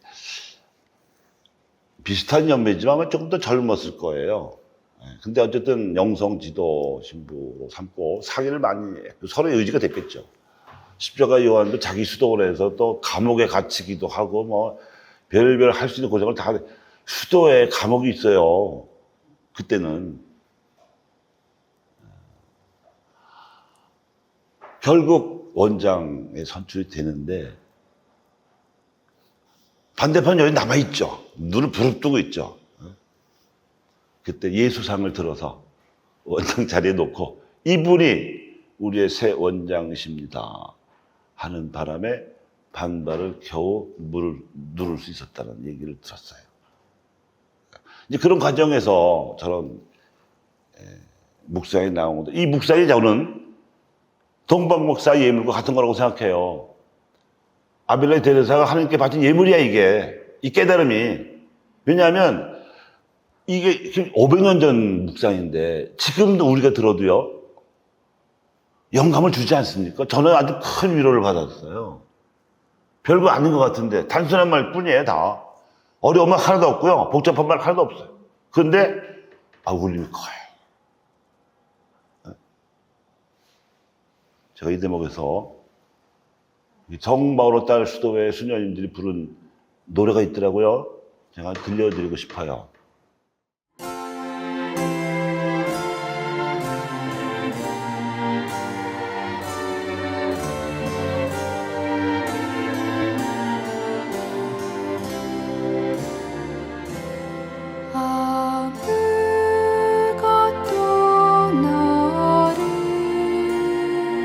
비슷한 연배지만 조금 더 젊었을 거예요. 근데 어쨌든 영성 지도 신부로 삼고 사기를 많이 했고 서로의 의지가 됐겠죠. 십자가 요한도 자기 수도원에서 또 감옥에 갇히기도 하고 뭐 별별 할 수 있는 고생을 다 수도에 감옥이 있어요. 그때는. 결국 원장에 선출이 되는데 반대편 여기 남아있죠. 눈을 부릅뜨고 있죠. 그때 예수상을 들어서 원장 자리에 놓고 이분이 우리의 새 원장이십니다 하는 바람에 반발을 겨우 누를 수 있었다는 얘기를 들었어요. 이제 그런 과정에서 저런 묵상이 나온 건데, 이 묵상이 저는 동방 목사 예물과 같은 거라고 생각해요. 아빌라의 데레사가 하나님께 바친 예물이야, 이게. 이 깨달음이. 왜냐하면 이게 500년 전 묵상인데 지금도 우리가 들어도요 영감을 주지 않습니까? 저는 아주 큰 위로를 받았어요. 별거 아닌 것 같은데 단순한 말뿐이에요. 다 어려운 말 하나도 없고요, 복잡한 말 하나도 없어요. 그런데 울림이 커요. 제가 이 대목에서 정바오로 딸 수도회 수녀님들이 부른 노래가 있더라고요. 제가 들려드리고 싶어요. 아무것도 「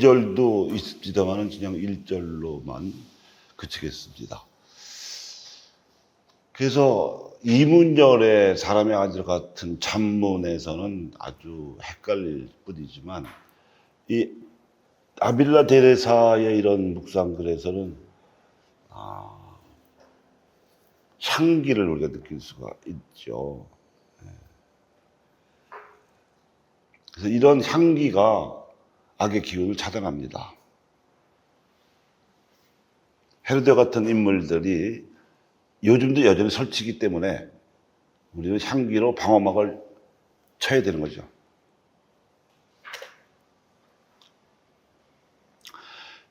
2절도 있습니다만 그냥 1절로만 그치겠습니다. 그래서 이문절의 사람의 아들 같은 잠문에서는 아주 헷갈릴 뿐이지만 이 아빌라 데레사의 이런 묵상글에서는 향기를 우리가 느낄 수가 있죠. 그래서 이런 향기가 악의 기운을 차단합니다. 헤로데 같은 인물들이 요즘도 여전히 설치기 때문에 우리는 향기로 방어막을 쳐야 되는 거죠.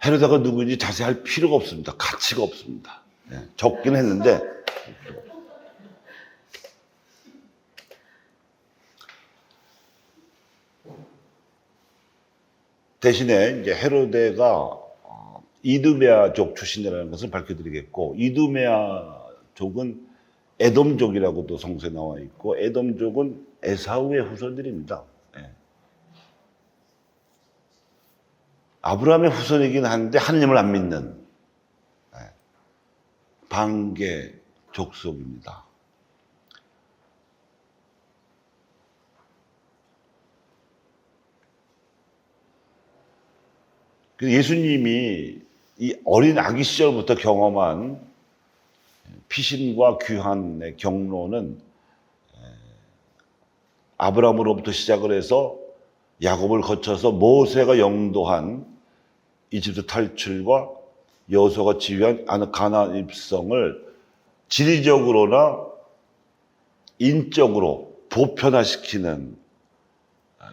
헤로데가 누구인지 자세히 할 필요가 없습니다. 가치가 없습니다. 적긴 했는데 대신에 이제 헤로데가 이두메아족 출신이라는 것을 밝혀드리겠고, 이두메아족은 에돔족이라고도 성서에 나와 있고, 에돔족은 에사우의 후손들입니다. 아브라함의 후손이긴 한데 하느님을 안 믿는 반개 족속입니다. 예수님이 이 어린 아기 시절부터 경험한 피신과 귀환의 경로는 아브라함으로부터 시작을 해서 야곱을 거쳐서 모세가 영도한 이집트 탈출과 여호수아가 지휘한 가나안 입성을 지리적으로나 인적으로 보편화시키는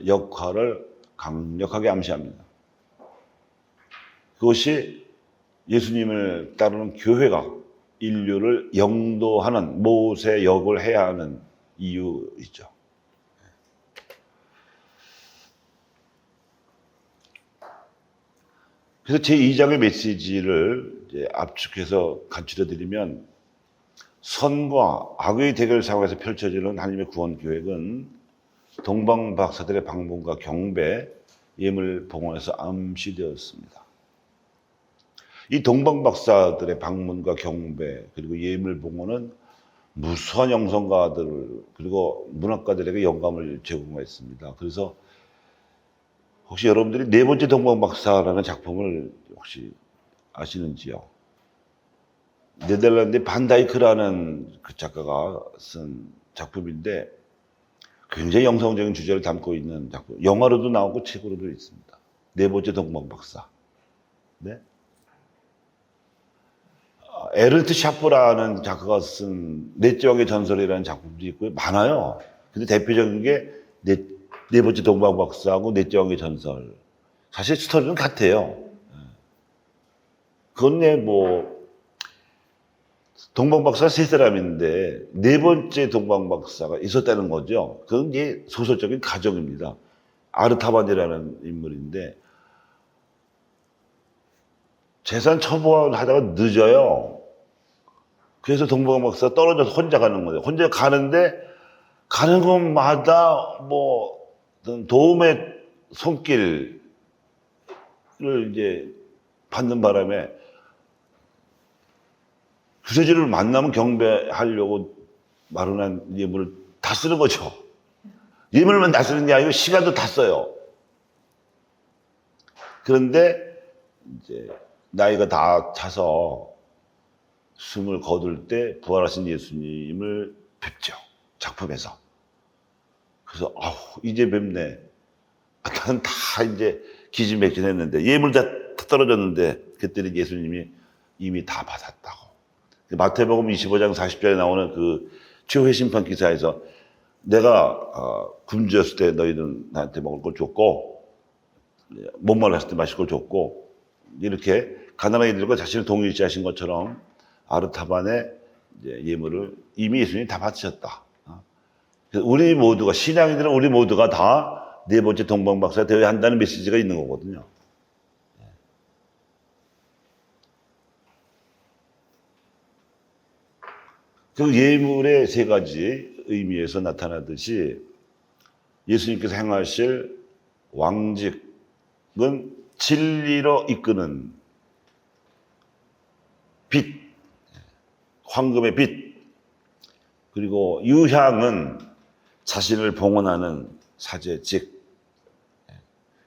역할을 강력하게 암시합니다. 그것이 예수님을 따르는 교회가 인류를 영도하는 모세 역을 해야 하는 이유이죠. 그래서 제2장의 메시지를 이제 압축해서 간추려 드리면, 선과 악의 대결 상황에서 펼쳐지는 하나님의 구원 계획은 동방박사들의 방문과 경배, 예물 봉헌에서 암시되었습니다. 이 동방박사들의 방문과 경배 그리고 예물 봉헌은 무수한 영성가들 그리고 문학가들에게 영감을 제공했습니다. 그래서 혹시 여러분들이 네 번째 동방박사라는 작품을 혹시 아시는지요? 네덜란드 반다이크라는 그 작가가 쓴 작품인데 굉장히 영성적인 주제를 담고 있는 작품. 영화로도 나오고 책으로도 있습니다. 네 번째 동방박사. 네? 에르트 샤프라는 작가가 쓴 넷째 왕의 전설이라는 작품도 있고요. 많아요. 근데 대표적인 게 네 번째 동방박사하고 넷째 왕의 전설. 사실 스토리는 같아요. 그건 동방박사가 세 사람인데 네 번째 동방박사가 있었다는 거죠. 그건 이제 소설적인 가정입니다. 아르타반이라는 인물인데 재산 처분하다가 늦어요. 그래서 동방박사가 떨어져서 혼자 가는 거예요. 혼자 가는데 가는 곳마다 도움의 손길을 이제 받는 바람에 구세주를 만나면 경배하려고 마련한 예물을 다 쓰는 거죠. 예물만 다 쓰는 게 아니고 시간도 다 써요. 그런데 이제 나이가 다 차서 숨을 거둘 때 부활하신 예수님을 뵙죠. 작품에서. 그래서 이제 뵙네. 나는 다 이제 기진맥진했는데 예물 다 떨어졌는데 그때는 예수님이 이미 다 받았다고. 마태복음 25장 40절에 나오는 그 최후의 심판 기사에서 내가 굶주렸을 때 너희는 나한테 먹을 걸 줬고 목말랐을 때 마실 걸 줬고 이렇게 가난한 이들과 자신을 동일시하신 것처럼 아르타반의 예물을 이미 예수님이 다 바치셨다. 우리 모두가 신앙인들은 우리 모두가 다 네 번째 동방박사가 되어야 한다는 메시지가 있는 거거든요. 그 예물의 세 가지 의미에서 나타나듯이 예수님께서 행하실 왕직은 진리로 이끄는 빛, 황금의 빛. 그리고 유향은 자신을 봉헌하는 사제직.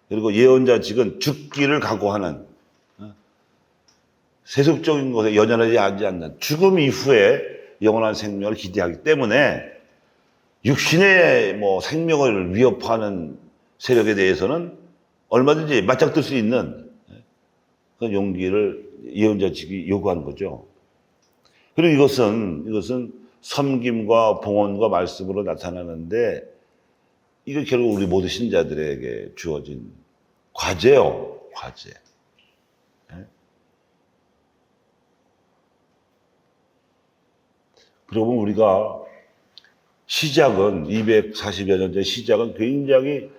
그리고 예언자직은 죽기를 각오하는, 세속적인 것에 연연하지 않는 죽음 이후에 영원한 생명을 기대하기 때문에 육신의 생명을 위협하는 세력에 대해서는 얼마든지 맞짱뜰 수 있는 그런 용기를 예언자직이 요구하는 거죠. 그리고 이것은 섬김과 봉헌과 말씀으로 나타나는데, 이게 결국 우리 모든 신자들에게 주어진 과제요, 과제. 그러면 우리가 시작은 240여 년 전 시작은 굉장히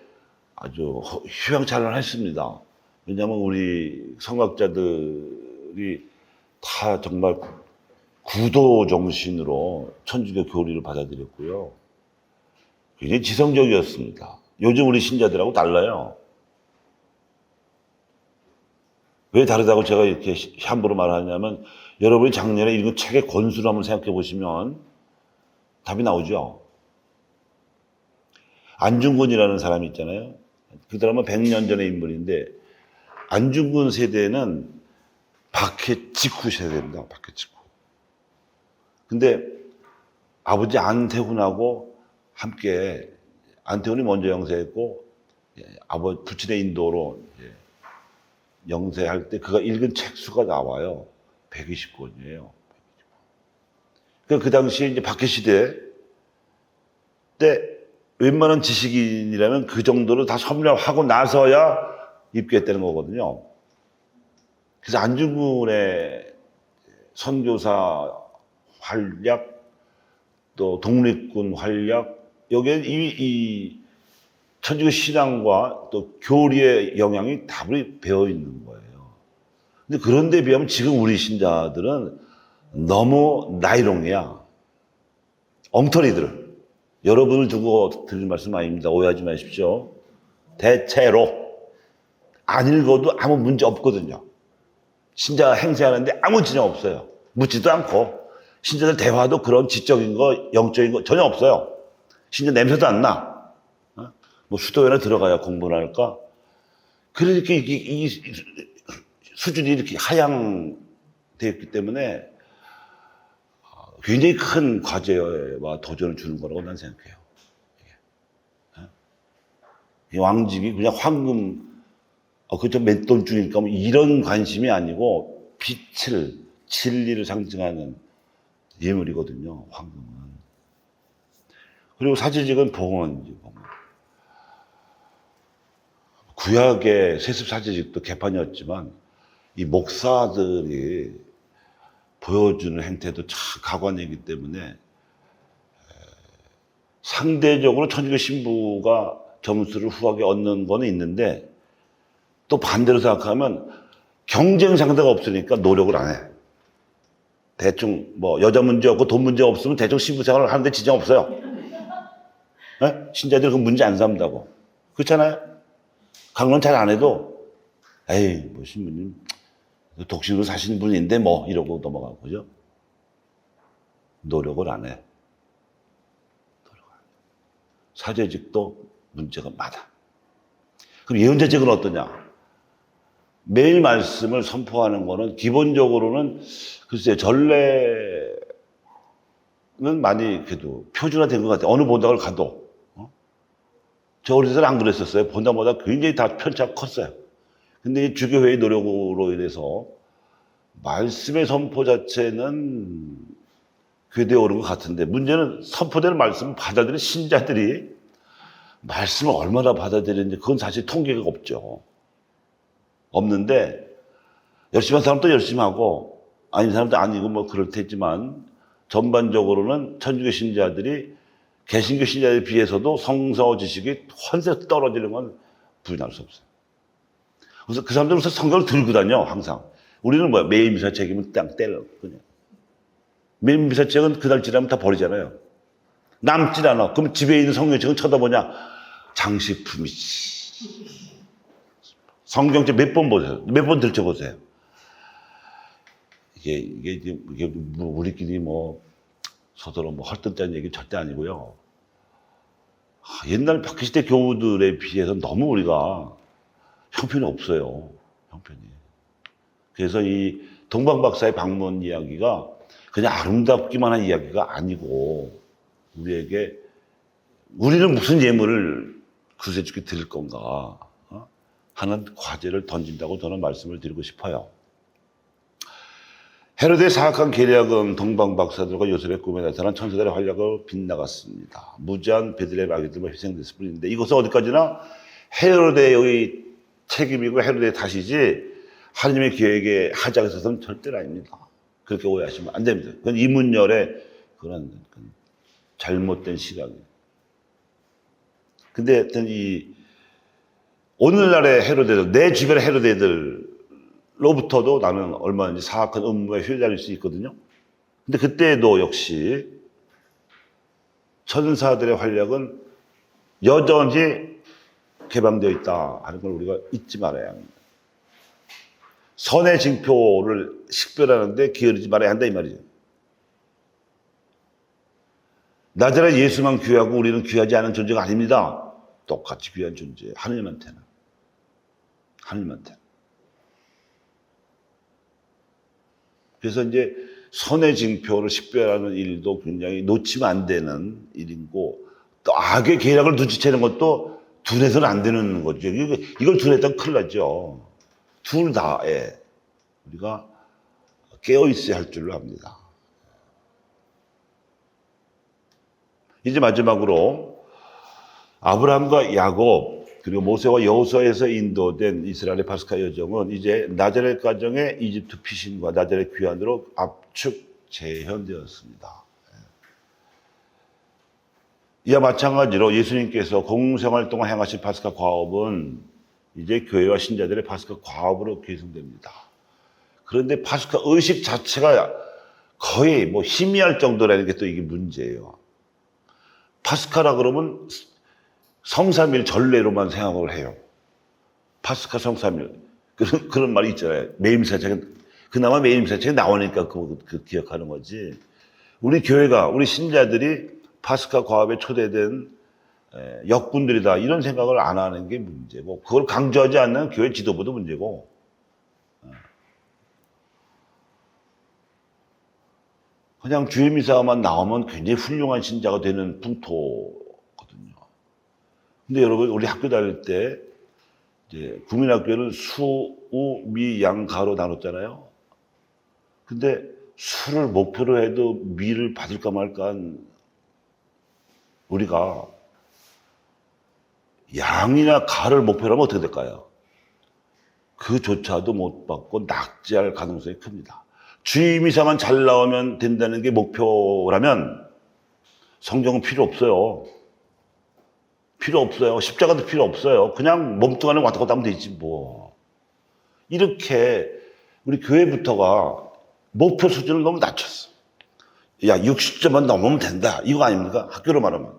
아주 휘황찬란했습니다. 왜냐하면 우리 성학자들이 다 정말 구도 정신으로 천주교 교리를 받아들였고요. 굉장히 지성적이었습니다. 요즘 우리 신자들하고 달라요. 왜 다르다고 제가 이렇게 함부로 말하냐면, 여러분이 작년에 읽은 책의 권수를 한번 생각해 보시면 답이 나오죠. 안중근이라는 사람이 있잖아요. 그 사람은 100년 전의 인물인데, 안중근 세대는 박해 직후 세대입니다. 박해 직후. 근데 아버지 안태훈하고 함께, 안태훈이 먼저 영세했고, 아버지 부친의 인도로 영세할 때 그가 읽은 책 수가 나와요. 120권이에요. 그 당시에 이제 박해 시대 때 웬만한 지식인이라면 그 정도로 다 섭렵하고 나서야 입교했다는 거거든요. 그래서 안중근의 선교사 활약, 또 독립군 활약, 여기에 이 천주교 신앙과 또 교리의 영향이 다분히 배어 있는 거예요. 근데 그런데 비하면 지금 우리 신자들은 너무 나이롱이야. 엉터리들. 여러분을 두고 드릴 말씀 아닙니다. 오해하지 마십시오. 대체로 안 읽어도 아무 문제 없거든요. 신자가 행세하는데 아무 지장 없어요. 묻지도 않고. 신자들 대화도 그런 지적인 거, 영적인 거 전혀 없어요. 신자 냄새도 안 나. 수도회나 들어가야 공부를 할까? 그렇게 이 수준이 이렇게 하향되어 있기 때문에 굉장히 큰 과제와 도전을 주는 거라고 난 생각해요. 이 왕직이 그냥 황금, 그저 맷돈 중일까? 뭐 이런 관심이 아니고 빛을, 진리를 상징하는 예물이거든요, 황금은. 그리고 사제직은 봉헌이지, 봉헌. 구약의 세습 사제직도 개판이었지만 이 목사들이 보여주는 행태도 참 가관이기 때문에 상대적으로 천주교 신부가 점수를 후하게 얻는 거는 있는데, 또 반대로 생각하면 경쟁 상대가 없으니까 노력을 안 해. 대충 여자 문제 없고 돈 문제 없으면 대충 신부 생활을 하는데 지장 없어요. 네? 신자들이 그 문제 안 삼다고. 그렇잖아요? 강론 잘 안 해도 에이 신부님 독신으로 사시는 분인데 이러고 넘어가고, 그죠? 노력을 안 해. 사제직도 문제가 많아. 그럼 예언자직은 어떠냐? 매일 말씀을 선포하는 거는 기본적으로는 글쎄 전례는 많이 그래도 표준화된 것 같아요. 어느 본당을 가도. 저 어릴 때는 안 그랬었어요. 본당마다 굉장히 다 편차가 컸어요. 근데 이 주교회의 노력으로 인해서 말씀의 선포 자체는 궤도에 오른 것 같은데, 문제는 선포되는 말씀을 받아들인 신자들이 말씀을 얼마나 받아들이는지 그건 사실 통계가 없죠. 없는데 열심히 한 사람도 열심히 하고 아닌 사람도 아니고 그럴 테지만, 전반적으로는 천주교 신자들이 개신교 신자들에 비해서도 성서 지식이 헌세 떨어지는 건 부인할 수 없어요. 그래서 그 사람들은 성경을 들고 다녀, 항상. 우리는 매일 미사 책이면 땅 때려, 그냥. 매일 미사 책은 그날 지나면 다 버리잖아요. 남질 않아. 그럼 집에 있는 성경책은 쳐다보냐? 장식품이지. 성경책 몇 번 보세요. 몇 번 들춰보세요. 이게 뭐 우리끼리 뭐 서로 뭐 헐뜯다는 얘기 절대 아니고요. 옛날 박해시대 교우들에 비해서 너무 우리가 형편이 없어요. 형편이. 그래서 이 동방박사의 방문 이야기가 그냥 아름답기만 한 이야기가 아니고 우리는 무슨 예물을 구세주께 드릴 건가 하는 과제를 던진다고 저는 말씀을 드리고 싶어요. 헤로데의 사악한 계략은 동방박사들과 요셉의 꿈에 나타난 천사들의 활약으로 빗나갔습니다. 무지한 베들레헴 아기들만 희생됐을 뿐인데 이것은 어디까지나 헤로데의 책임이고 헤로데의 탓이지 하나님의 계획에 하자가 있어서는 절대로 아닙니다. 그렇게 오해하시면 안 됩니다. 그건 이문열의 그런 잘못된 시각이에요. 근데 하여튼 오늘날의 헤로데들, 내 주변의 헤로데들로부터도 나는 얼마든지 사악한 음모에 휘둘릴 수 있거든요. 근데 그때도 역시 천사들의 활약은 여전히 개방되어 있다 하는 걸 우리가 잊지 말아야 합니다. 선의 징표를 식별하는데 게으르지 말아야 한다 이 말이죠. 나자렛 예수만 귀하고 우리는 귀하지 않은 존재가 아닙니다. 똑같이 귀한 존재예요. 하느님한테는. 그래서 이제 선의 징표를 식별하는 일도 굉장히 놓치면 안 되는 일이고 또 악의 계략을 눈치채는 것도 둘에서는 안 되는 거죠. 이걸 둘에서는 큰일 나죠. 둘 다에 우리가 깨어 있어야 할 줄로 압니다. 이제 마지막으로 아브라함과 야곱 그리고 모세와 여호수아에서 인도된 이스라엘의 파스카 여정은 이제 나자렛 가정의 이집트 피신과 나자렛 귀환으로 압축 재현되었습니다. 이와 마찬가지로 예수님께서 공생활 동안 행하신 파스카 과업은 이제 교회와 신자들의 파스카 과업으로 계승됩니다. 그런데 파스카 의식 자체가 거의 뭐 희미할 정도라는 게 또 이게 문제예요. 파스카라 그러면 성삼일 전례로만 생각을 해요. 파스카 성삼일. 그런 말이 있잖아요. 매임사책에, 그나마 매임사책에 나오니까 그 기억하는 거지. 우리 교회가, 우리 신자들이 파스카 과업에 초대된 역군들이다. 이런 생각을 안 하는 게 문제고, 그걸 강조하지 않는 교회 지도부도 문제고, 그냥 주일미사만 나오면 굉장히 훌륭한 신자가 되는 풍토거든요. 근데 여러분, 우리 학교 다닐 때, 이제 국민학교는 수, 우, 미, 양, 가로 나눴잖아요. 근데 수를 목표로 해도 미를 받을까 말까 한 우리가 양이나 가를 목표로 하면 어떻게 될까요? 그조차도 못 받고 낙제할 가능성이 큽니다. 주임이사만 잘 나오면 된다는 게 목표라면 성경은 필요 없어요. 필요 없어요. 십자가도 필요 없어요. 그냥 몸뚱아리 왔다 갔다 하면 되지 뭐. 이렇게 우리 교회부터가 목표 수준을 너무 낮췄어. 야 60점만 넘으면 된다. 이거 아닙니까? 학교로 말하면.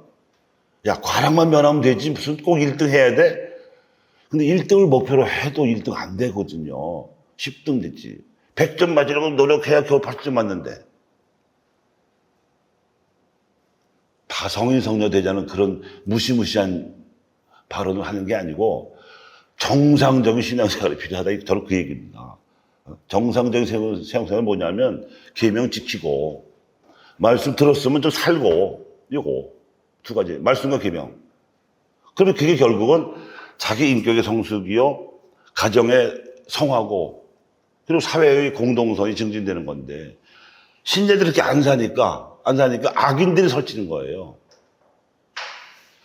야 과락만 면하면 되지 무슨 꼭 1등 해야 돼? 근데 1등을 목표로 해도 1등 안 되거든요. 10등 됐지. 100점 맞으려고 노력해야 겨우 80점 맞는데. 다 성인 성녀 되자는 그런 무시무시한 발언을 하는 게 아니고 정상적인 신앙생활이 필요하다. 저는 그 얘기입니다. 정상적인 신앙생활은 뭐냐면 계명 지키고 말씀 들었으면 좀 살고 요거 두 가지. 말씀과 계명. 그리고 그게 결국은 자기 인격의 성숙이요 가정의 성화고 그리고 사회의 공동선이 증진되는 건데 신자들이 이렇게 안 사니까 악인들이 설치는 거예요.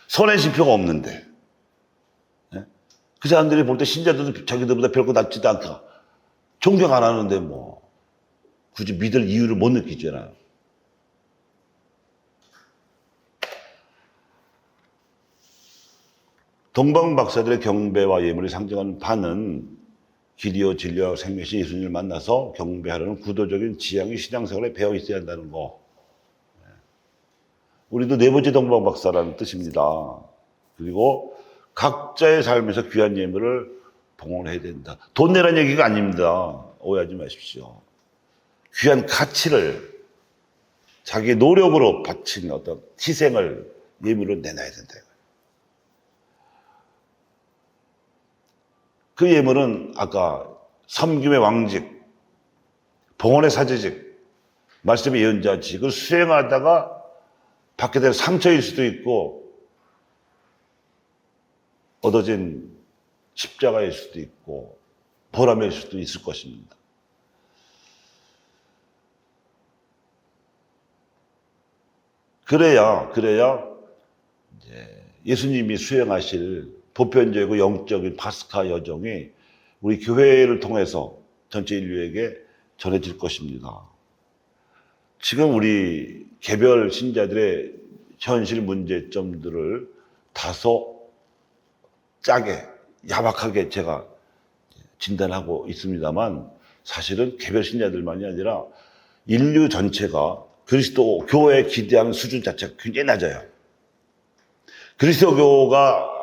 선의 지표가 없는데. 그 사람들이 볼 때 신자들도 자기들보다 별거 낫지도 않다. 존경 안 하는데 뭐 굳이 믿을 이유를 못 느끼잖아요. 동방 박사들의 경배와 예물이 상징하는 바는 길이요 진리와 생명이신 예수님을 만나서 경배하려는 구도적인 지향이 신앙생활에 배어 있어야 한다는 거. 우리도 네 번째 동방 박사라는 뜻입니다. 그리고 각자의 삶에서 귀한 예물을 봉헌을 해야 된다. 돈 내라는 얘기가 아닙니다. 오해하지 마십시오. 귀한 가치를 자기 노력으로 바친 어떤 희생을 예물로 내놔야 된다. 그 예물은 아까 섬김의 왕직, 봉헌의 사제직, 말씀의 예언자직을 수행하다가 받게 될 상처일 수도 있고 얻어진 십자가일 수도 있고 보람일 수도 있을 것입니다. 그래야 이제 예수님이 수행하실 보편적이고 영적인 파스카 여정이 우리 교회를 통해서 전체 인류에게 전해질 것입니다. 지금 우리 개별 신자들의 현실 문제점들을 다소 짜게, 야박하게 제가 진단하고 있습니다만 사실은 개별 신자들만이 아니라 인류 전체가 그리스도 교회에 기대하는 수준 자체가 굉장히 낮아요. 그리스도교가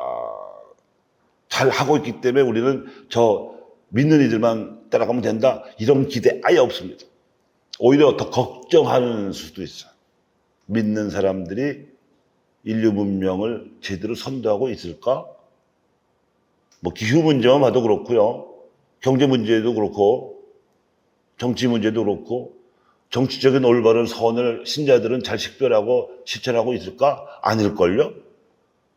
잘 하고 있기 때문에 우리는 저 믿는 이들만 따라가면 된다 이런 기대 아예 없습니다. 오히려 더 걱정하는 수도 있어요. 믿는 사람들이 인류 문명을 제대로 선도하고 있을까? 뭐 기후 문제만 봐도 그렇고요. 경제 문제도 그렇고 정치 문제도 그렇고 정치적인 올바른 선을 신자들은 잘 식별하고 실천하고 있을까? 아닐걸요?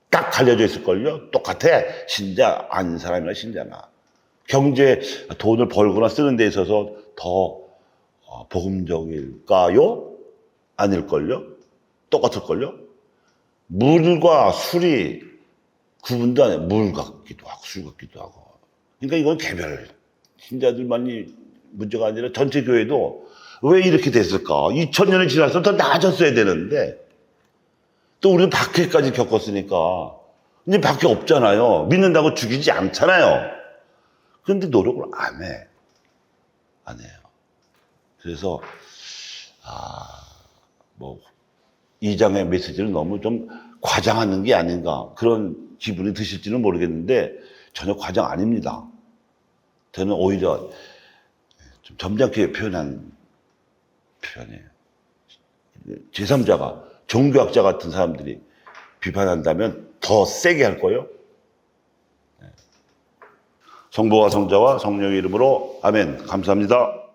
딱 갈려져 있을걸요? 똑같아. 신자, 아닌 사람이나 신자나. 경제, 돈을 벌거나 쓰는 데 있어서 더 복음적일까요? 아닐걸요? 똑같을걸요? 물과 술이 구분도 안 해요. 물 같기도 하고 술 같기도 하고. 그러니까 이건 개별 신자들만이 문제가 아니라 전체 교회도 왜 이렇게 됐을까? 2000년이 지나서 더 나아졌어야 되는데 또 우리는 박해까지 겪었으니까 이제 박해 없잖아요. 믿는다고 죽이지 않잖아요. 그런데 노력을 안 해. 안 해요. 그래서 이 장의 메시지를 너무 좀 과장하는 게 아닌가 그런 기분이 드실지는 모르겠는데 전혀 과장 아닙니다. 저는 오히려 좀 점잖게 표현한 표현이에요. 제3자가 종교학자 같은 사람들이 비판한다면 더 세게 할 거예요. 성부와 성자와 성령의 이름으로 아멘. 감사합니다.